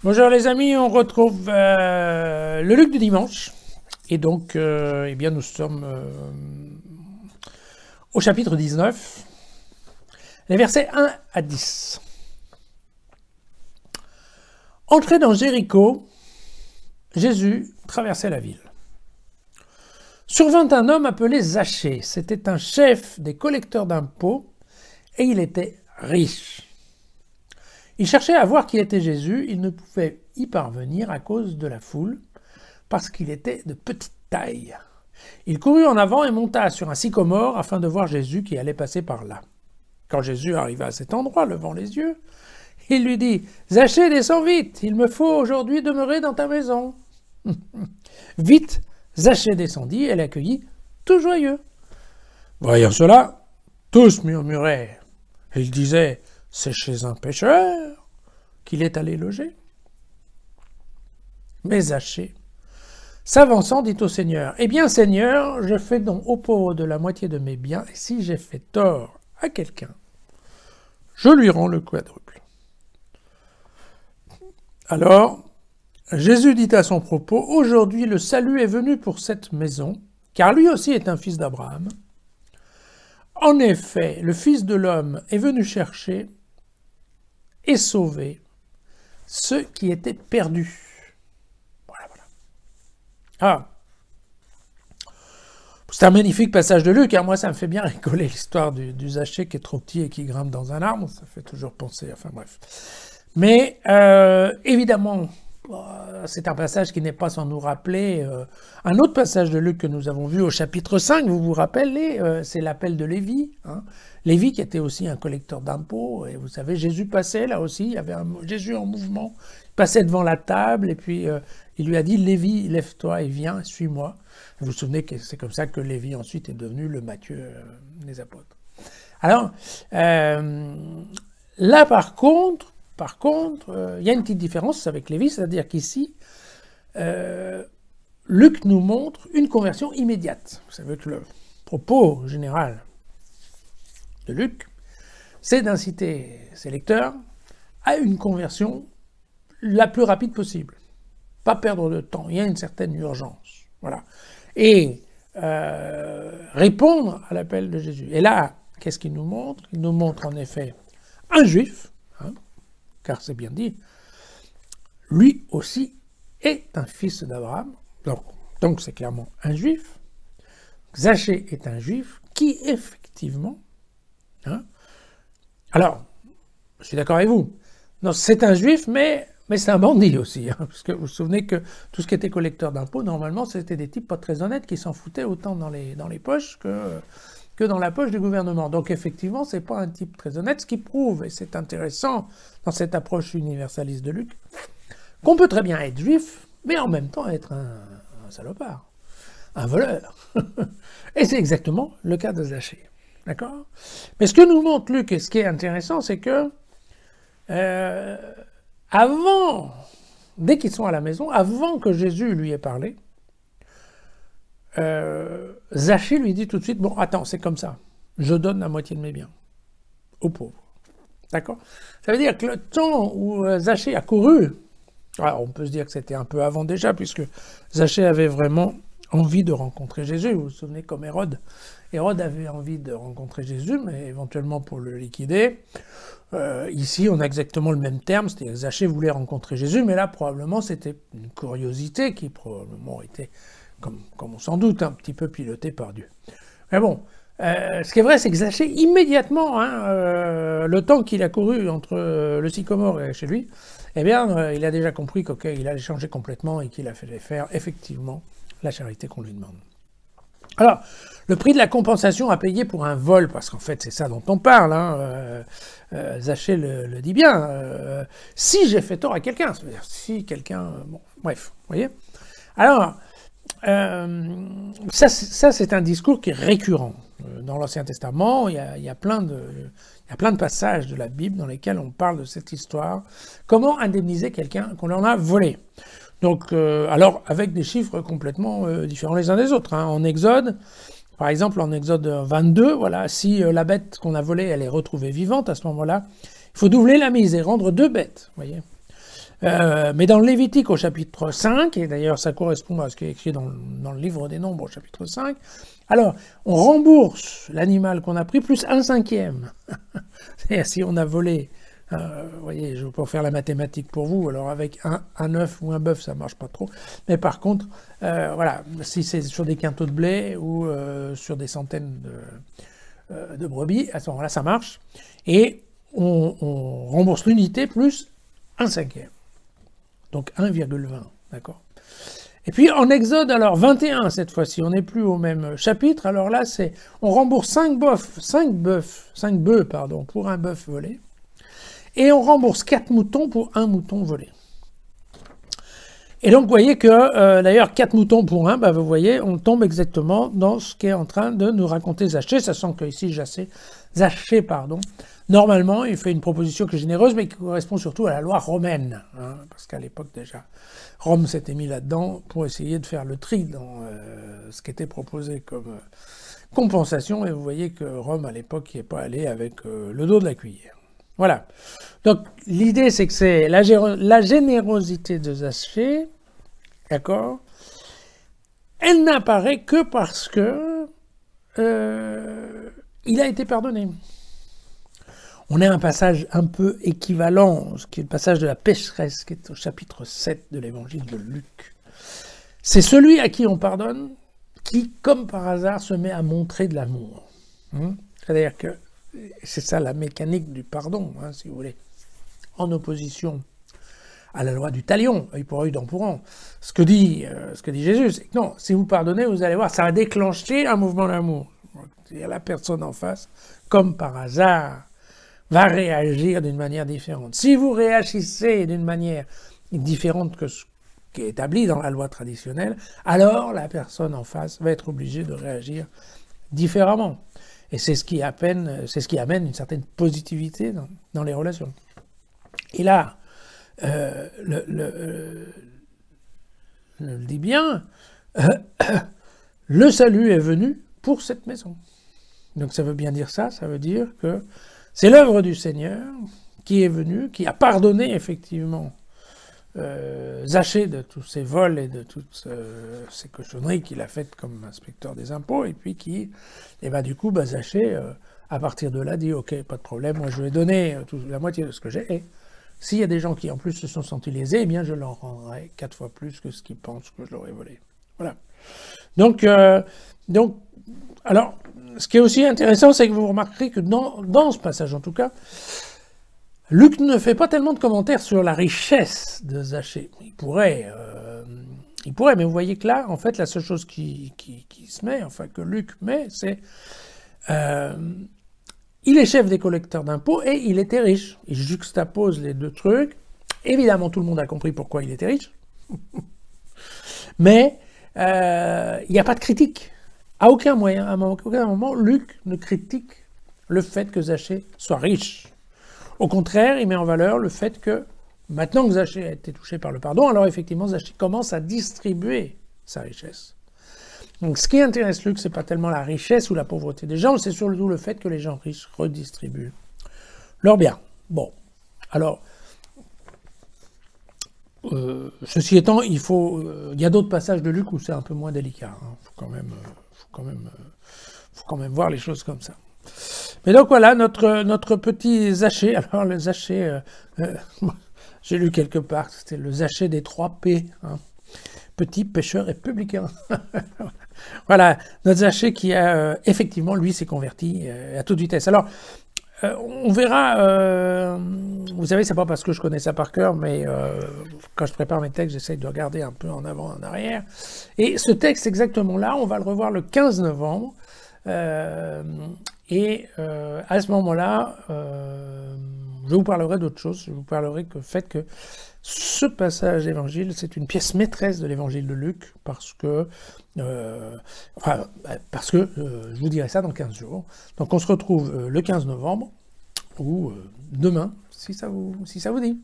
Bonjour les amis, on retrouve le Luc du dimanche. Et donc, eh bien, nous sommes au chapitre 19, les versets 1 à 10. Entré dans Jéricho, Jésus traversait la ville. Survint un homme appelé Zachée. C'était un chef des collecteurs d'impôts et il était riche. Il cherchait à voir qui était Jésus, il ne pouvait y parvenir à cause de la foule, parce qu'il était de petite taille. Il courut en avant et monta sur un sycomore afin de voir Jésus qui allait passer par là. Quand Jésus arriva à cet endroit, levant les yeux, il lui dit « Zachée, descends vite, il me faut aujourd'hui demeurer dans ta maison. » Vite, Zachée descendit et l'accueillit, tout joyeux. Voyant cela, tous murmuraient. Ils disaient « C'est chez un pécheur qu'il est allé loger. » Mais Zachée, s'avançant, dit au Seigneur, « Eh bien, Seigneur, je fais don aux pauvres de la moitié de mes biens, et si j'ai fait tort à quelqu'un, je lui rends le quadruple. » Alors, Jésus dit à son propos, « Aujourd'hui, le salut est venu pour cette maison, car lui aussi est un fils d'Abraham. En effet, le Fils de l'homme est venu chercher et sauver ceux qui étaient perdus. » Voilà. Ah, c'est un magnifique passage de Luc, car moi ça me fait bien rigoler l'histoire du Zachée qui est trop petit et qui grimpe dans un arbre, ça fait toujours penser, enfin bref. Mais évidemment, c'est un passage qui n'est pas sans nous rappeler un autre passage de Luc que nous avons vu au chapitre 5, vous vous rappelez, c'est l'appel de Lévi. Hein. Lévi qui était aussi un collecteur d'impôts, et vous savez, Jésus passait là aussi, il y avait Jésus en mouvement, il passait devant la table, et puis il lui a dit « Lévi, lève-toi et viens, suis-moi ». Vous vous souvenez que c'est comme ça que Lévi ensuite est devenu le Matthieu des apôtres. Alors, là par contre, il y a une petite différence avec Lévi, c'est-à-dire qu'ici, Luc nous montre une conversion immédiate. Vous savez que le propos général de Luc, c'est d'inciter ses lecteurs à une conversion la plus rapide possible. Pas perdre de temps, il y a une certaine urgence. Voilà. Et répondre à l'appel de Jésus. Et là, qu'est-ce qu'il nous montre? Il nous montre en effet un juif, hein, car c'est bien dit, lui aussi est un fils d'Abraham, donc c'est clairement un juif. Zachée est un juif qui effectivement, hein, alors, je suis d'accord avec vous, non, c'est un juif, mais c'est un bandit aussi, hein, parce que vous vous souvenez que tout ce qui était collecteur d'impôts, normalement, c'était des types pas très honnêtes qui s'en foutaient autant dans les poches que dans la poche du gouvernement. Donc effectivement, c'est pas un type très honnête, ce qui prouve, et c'est intéressant dans cette approche universaliste de Luc, qu'on peut très bien être juif, mais en même temps être un salopard, un voleur. Et c'est exactement le cas de Zachée. D'accord? Mais ce que nous montre Luc, et ce qui est intéressant, c'est que avant, dès qu'ils sont à la maison, avant que Jésus lui ait parlé, Zachée lui dit tout de suite, bon, attends, c'est comme ça, je donne la moitié de mes biens aux pauvres. D'accord? Ça veut dire que le temps où Zachée a couru, alors on peut se dire que c'était un peu avant déjà, puisque Zachée avait vraiment envie de rencontrer Jésus. Vous vous souvenez, comme Hérode. Hérode avait envie de rencontrer Jésus, mais éventuellement pour le liquider. Ici, on a exactement le même terme, c'est-à-dire que Zachée voulait rencontrer Jésus, mais là, probablement, c'était une curiosité qui probablement était, comme on s'en doute, un petit peu pilotée par Dieu. Mais bon, ce qui est vrai, c'est que Zachée, immédiatement, hein, le temps qu'il a couru entre le sycomore et chez lui, eh bien, il a déjà compris qu'il allait changer complètement et qu'il a fait faire, effectivement, la charité qu'on lui demande. Alors, le prix de la compensation à payer pour un vol, parce qu'en fait c'est ça dont on parle, hein, Zachée le dit bien, si j'ai fait tort à quelqu'un, c'est-à-dire si quelqu'un, bon, bref, vous voyez. Alors, ça c'est un discours qui est récurrent. Dans l'Ancien Testament, il y a plein de passages de la Bible dans lesquels on parle de cette histoire, comment indemniser quelqu'un qu'on en a volé. Donc, alors, avec des chiffres complètement différents les uns des autres. Hein. En Exode, par exemple, en Exode 22, voilà, si la bête qu'on a volée, elle est retrouvée vivante, à ce moment-là, il faut doubler la mise et rendre 2 bêtes, voyez. Mais dans le Lévitique au chapitre 5, et d'ailleurs ça correspond à ce qui est écrit dans le livre des Nombres au chapitre 5, alors on rembourse l'animal qu'on a pris plus 1/5. C'est-à-dire si on a volé, vous voyez, je vais pas faire la mathématique pour vous, alors avec un œuf ou un bœuf ça marche pas trop, mais par contre, voilà, si c'est sur des quintaux de blé ou sur des centaines de brebis, à ce moment-là ça marche, et on rembourse l'unité plus 1/5. Donc 1,20, d'accord. Et puis en Exode, alors 21 cette fois-ci, on n'est plus au même chapitre, alors là c'est, on rembourse 5 bœufs pour un bœuf volé, et on rembourse 4 moutons pour un mouton volé. Et donc vous voyez que, d'ailleurs 4 moutons pour un, vous voyez, on tombe exactement dans ce qu'est en train de nous raconter Zachée, sachant que ici Zachée, normalement, il fait une proposition qui est généreuse, mais qui correspond surtout à la loi romaine, hein, parce qu'à l'époque déjà, Rome s'était mis là-dedans pour essayer de faire le tri dans ce qui était proposé comme compensation, et vous voyez que Rome, à l'époque, n'y est pas allé avec le dos de la cuillère. Voilà. Donc, l'idée, c'est que c'est la générosité de Zachée, d'accord, elle n'apparaît que parce que il a été pardonné. On a un passage un peu équivalent, ce qui est le passage de la pécheresse, qui est au chapitre 7 de l'évangile de Luc. C'est celui à qui on pardonne qui, comme par hasard, se met à montrer de l'amour. C'est-à-dire que c'est ça la mécanique du pardon, si vous voulez. En opposition à la loi du talion, œil pour œil, dent pour dent. Ce que dit Jésus, c'est que non, si vous pardonnez, vous allez voir, ça va déclencher un mouvement d'amour. La personne en face, comme par hasard, va réagir d'une manière différente. Si vous réagissez d'une manière différente que ce qui est établi dans la loi traditionnelle, alors la personne en face va être obligée de réagir différemment. Et c'est ce qui amène une certaine positivité dans les relations. Et là, je le dis bien, le salut est venu pour cette maison. Donc ça veut bien dire ça veut dire que c'est l'œuvre du Seigneur qui est venue, qui a pardonné effectivement Zachée de tous ses vols et de toutes ces cochonneries qu'il a faites comme inspecteur des impôts, et puis qui, du coup, Zachée, à partir de là, dit « Ok, pas de problème, moi je vais donner la moitié de ce que j'ai, et s'il y a des gens qui en plus se sont sentis lésés, eh bien je leur rendrai 4 fois plus que ce qu'ils pensent que je leur ai volé. » Voilà. Donc, alors, ce qui est aussi intéressant, c'est que vous remarquerez que dans ce passage, en tout cas, Luc ne fait pas tellement de commentaires sur la richesse de Zachée. Il pourrait, mais vous voyez que là, en fait, la seule chose qui se met, enfin que Luc met, c'est il est chef des collecteurs d'impôts et il était riche. Il juxtapose les deux trucs. Évidemment, tout le monde a compris pourquoi il était riche. Mais il n'y a pas de critique. À aucun moment, Luc ne critique le fait que Zachée soit riche. Au contraire, il met en valeur le fait que, maintenant que Zachée a été touché par le pardon, alors effectivement, Zachée commence à distribuer sa richesse. Donc ce qui intéresse Luc, c'est pas tellement la richesse ou la pauvreté des gens, c'est surtout le fait que les gens riches redistribuent leurs biens. Bon, alors, ceci étant, il y a d'autres passages de Luc où c'est un peu moins délicat. Faut quand même voir les choses comme ça. Mais donc voilà, notre petit Zachée. Alors le Zachée, j'ai lu quelque part, c'était le Zachée des 3 P. Petit, pêcheur et publicain. Voilà, notre Zachée qui a, effectivement, lui, s'est converti à toute vitesse. Alors, on verra, vous savez, c'est pas parce que je connais ça par cœur, mais quand je prépare mes textes, j'essaye de regarder un peu en avant, en arrière. Et ce texte, exactement là, on va le revoir le 15 novembre. Et à ce moment-là, je vous parlerai d'autre chose. Je vous parlerai du fait que ce passage d'évangile, c'est une pièce maîtresse de l'évangile de Luc, parce que je vous dirai ça dans 15 jours. Donc on se retrouve le 15 novembre, ou demain, si ça vous dit.